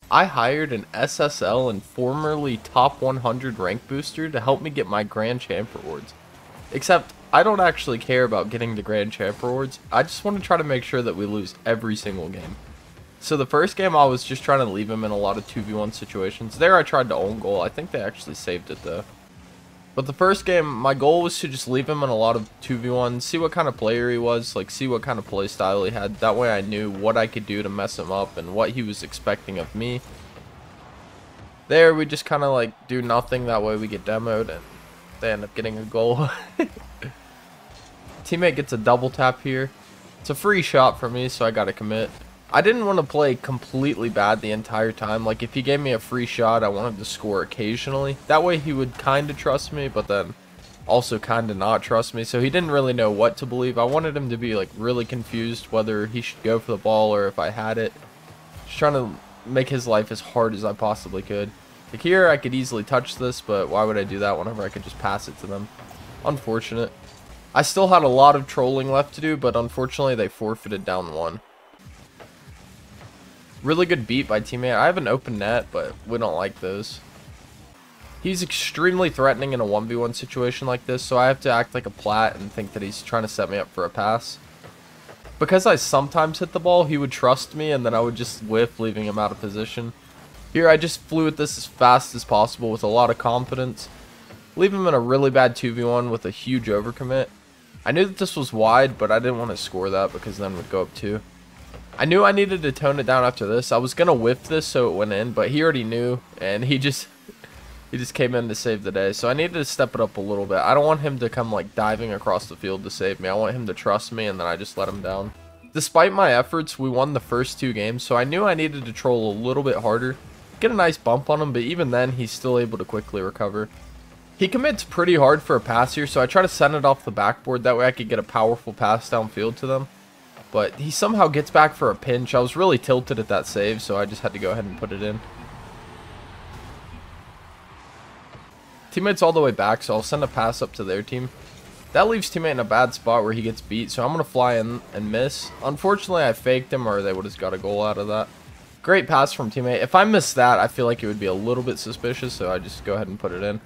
I hired an SSL and formerly top 100 rank booster to help me get my Grand Champ rewards. Except, I don't actually care about getting the Grand Champ rewards, I just want to try to make sure that we lose every single game. So the first game I was just trying to leave him in a lot of 2v1 situations. There I tried to own goal, I think they actually saved it though. But the first game, my goal was to just leave him in a lot of 2v1, see what kind of player he was, like see what kind of play style he had. That way I knew what I could do to mess him up and what he was expecting of me. There we just kind of like do nothing, that way we get demoed and they end up getting a goal. Teammate gets a double tap here. It's a free shot for me, so I gotta commit. I didn't want to play completely bad the entire time. Like, if he gave me a free shot, I wanted to score occasionally. That way he would kind of trust me, but then also kind of not trust me. So he didn't really know what to believe. I wanted him to be, like, really confused whether he should go for the ball or if I had it. Just trying to make his life as hard as I possibly could. Like, here, I could easily touch this, but why would I do that whenever I could just pass it to them? Unfortunate. I still had a lot of trolling left to do, but unfortunately they forfeited down one. Really good beat by teammate. I have an open net, but we don't like those. He's extremely threatening in a 1v1 situation like this, so I have to act like a plat and think that he's trying to set me up for a pass. Because I sometimes hit the ball, he would trust me, and then I would just whiff, leaving him out of position. Here, I just flew at this as fast as possible with a lot of confidence. Leave him in a really bad 2v1 with a huge overcommit. I knew that this was wide, but I didn't want to score that because then we'd go up 2. I knew I needed to tone it down after this. I was going to whiff this so it went in, but he already knew, and he just came in to save the day. So I needed to step it up a little bit. I don't want him to come like diving across the field to save me. I want him to trust me, and then I just let him down. Despite my efforts, we won the first 2 games, so I knew I needed to troll a little bit harder. Get a nice bump on him, but even then, he's still able to quickly recover. He commits pretty hard for a pass here, so I try to send it off the backboard. That way I could get a powerful pass downfield to them. But he somehow gets back for a pinch. I was really tilted at that save, so I just had to go ahead and put it in. Teammate's all the way back, so I'll send a pass up to their team. That leaves teammate in a bad spot where he gets beat, so I'm going to fly in and miss. Unfortunately, I faked him, or they would have got a goal out of that. Great pass from teammate. If I missed that, I feel like it would be a little bit suspicious, so I just go ahead and put it in.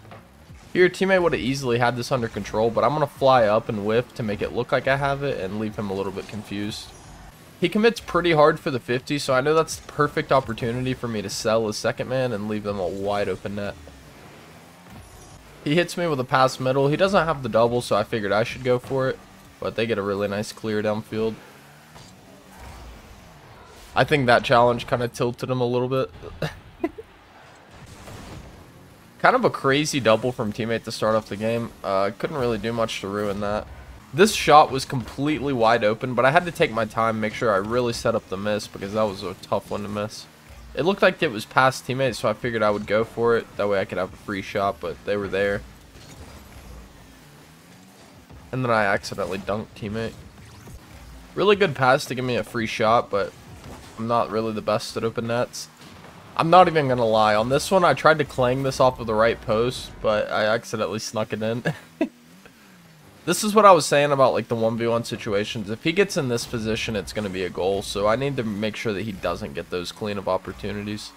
Here, teammate would have easily had this under control, but I'm going to fly up and whiff to make it look like I have it and leave him a little bit confused. He commits pretty hard for the 50, so I know that's the perfect opportunity for me to sell his second man and leave them a wide open net. He hits me with a pass middle. He doesn't have the double, so I figured I should go for it, but they get a really nice clear downfield. I think that challenge kind of tilted him a little bit. Kind of a crazy double from teammate to start off the game. Couldn't really do much to ruin that. This shot was completely wide open, but I had to take my time, make sure I really set up the miss because that was a tough one to miss. It looked like it was past teammate, so I figured I would go for it. That way I could have a free shot, but they were there. And then I accidentally dunked teammate. Really good pass to give me a free shot, but I'm not really the best at open nets. I'm not even gonna lie, on this one I tried to clang this off of the right post, but I accidentally snuck it in. This is what I was saying about like the 1v1 situations. If he gets in this position, it's gonna be a goal, so I need to make sure that he doesn't get those cleanup opportunities.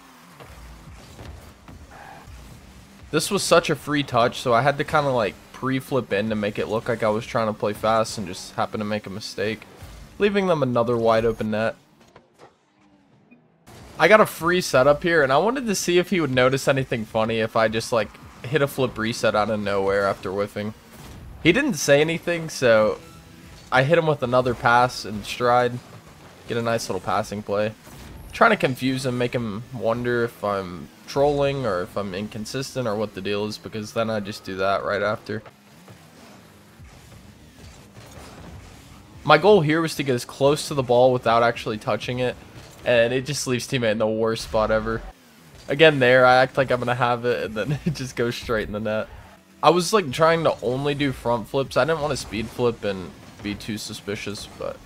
This was such a free touch, so I had to kind of like pre-flip in to make it look like I was trying to play fast and just happened to make a mistake, leaving them another wide open net. I got a free setup here, and I wanted to see if he would notice anything funny if I just, like, hit a flip reset out of nowhere after whiffing. He didn't say anything, so I hit him with another pass in stride. Get a nice little passing play. Trying to confuse him, make him wonder if I'm trolling or if I'm inconsistent or what the deal is, because then I just do that right after. My goal here was to get as close to the ball without actually touching it. And it just leaves teammate in the worst spot ever. Again there, I act like I'm going to have it, and then it just goes straight in the net. I was like trying to only do front flips. I didn't want to speed flip and be too suspicious, but...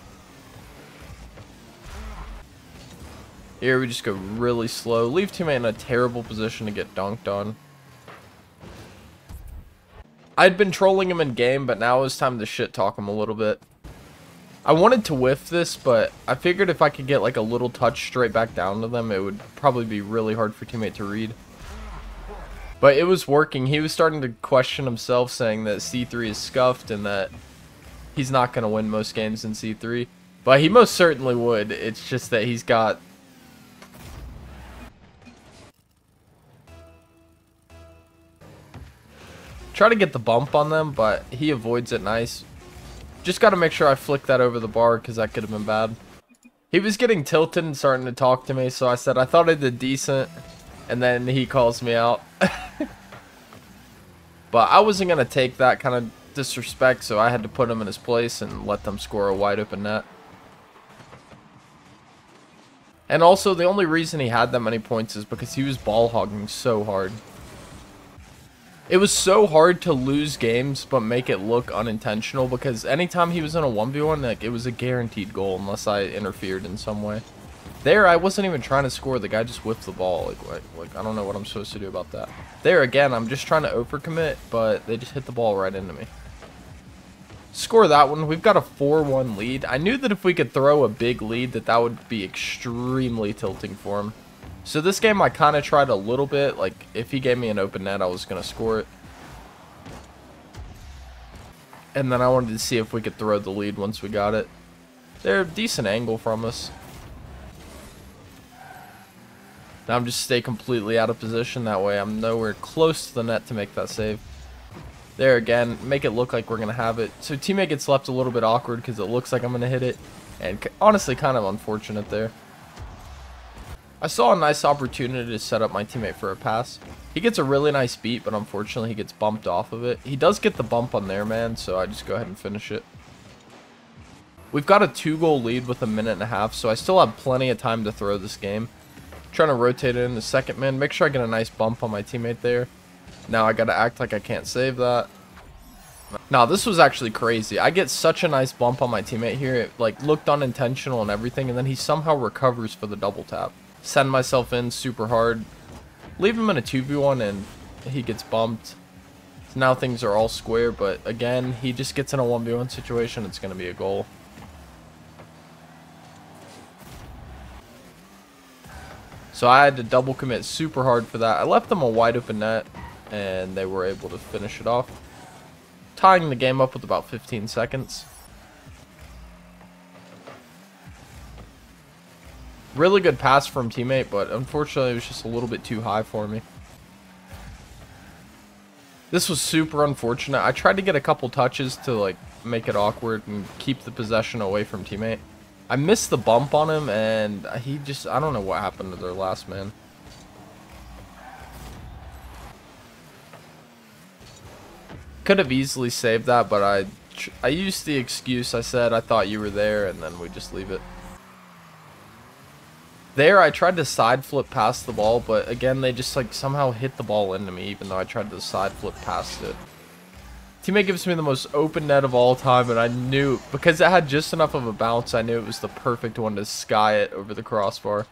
Here we just go really slow. Leave teammate in a terrible position to get dunked on. I'd been trolling him in game, but now it's time to shit talk him a little bit. I wanted to whiff this, but I figured if I could get like a little touch straight back down to them, it would probably be really hard for teammate to read. But it was working. He was starting to question himself, saying that C3 is scuffed and that he's not going to win most games in C3. But he most certainly would. It's just that he's got... Try to get the bump on them, but he avoids it nice. Just got to make sure I flick that over the bar, because that could have been bad. He was getting tilted and starting to talk to me, so I said I thought I did decent. And then he calls me out. But I wasn't going to take that kind of disrespect, so I had to put him in his place and let them score a wide open net. And also, the only reason he had that many points is because he was ball hogging so hard. It was so hard to lose games but make it look unintentional, because anytime he was in a 1v1, like, it was a guaranteed goal unless I interfered in some way. There, I wasn't even trying to score. The guy just whiffed the ball. Like I don't know what I'm supposed to do about that. There, again, I'm just trying to overcommit, but they just hit the ball right into me. Score that one. We've got a 4-1 lead. I knew that if we could throw a big lead, that would be extremely tilting for him. So this game, I kind of tried a little bit. Like, if he gave me an open net, I was going to score it. And then I wanted to see if we could throw the lead once we got it. They're a decent angle from us. Now I'm just stay completely out of position. That way I'm nowhere close to the net to make that save. There again, make it look like we're going to have it. So teammate gets left a little bit awkward because it looks like I'm going to hit it. And honestly, kind of unfortunate there. I saw a nice opportunity to set up my teammate for a pass. He gets a really nice beat, but unfortunately he gets bumped off of it. He does get the bump on their man, so I just go ahead and finish it. We've got a 2-goal lead with a minute and a half, so I still have plenty of time to throw this game. Trying to rotate it in the second man. Make sure I get a nice bump on my teammate there. Now I gotta act like I can't save that. Now this was actually crazy. I get such a nice bump on my teammate here. It like looked unintentional and everything, and then he somehow recovers for the double tap. Send myself in super hard. Leave him in a 2v1 and he gets bumped. So now things are all square, but again, he just gets in a 1v1 situation. It's gonna be a goal. So I had to double commit super hard for that. I left them a wide open net, and they were able to finish it off. Tying the game up with about 15 seconds. Really good pass from teammate, but unfortunately it was just a little bit too high for me. This was super unfortunate. I tried to get a couple touches to like make it awkward and keep the possession away from teammate. I missed the bump on him, and he just, I don't know what happened to their last man. Could have easily saved that, but I used the excuse. I said I thought you were there, and then we just leave it. There, I tried to side flip past the ball, but again, they just like somehow hit the ball into me, even though I tried to side flip past it. Teammate gives me the most open net of all time, and I knew, because it had just enough of a bounce, I knew it was the perfect one to sky it over the crossbar.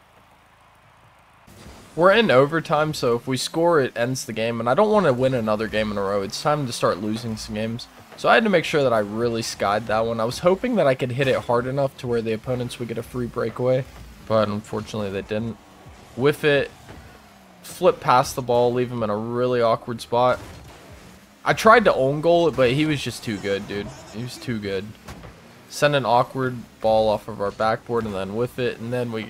We're in overtime, so if we score, it ends the game, and I don't want to win another game in a row. It's time to start losing some games. So I had to make sure that I really skied that one. I was hoping that I could hit it hard enough to where the opponents would get a free breakaway, but unfortunately they didn't. Whiff it, flip past the ball, leave him in a really awkward spot. I tried to own goal it, but he was just too good, dude. He was too good. Send an awkward ball off of our backboard and then whiff it, and then we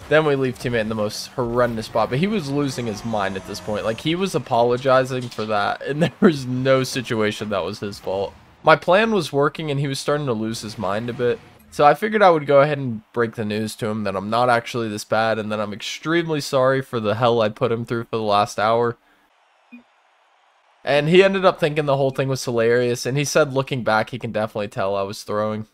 leave teammate in the most horrendous spot. But he was losing his mind at this point. Like, he was apologizing for that, and there was no situation that was his fault. My plan was working, and he was starting to lose his mind a bit. So I figured I would go ahead and break the news to him that I'm not actually this bad, and that I'm extremely sorry for the hell I put him through for the last hour. And he ended up thinking the whole thing was hilarious, and he said looking back he can definitely tell I was throwing.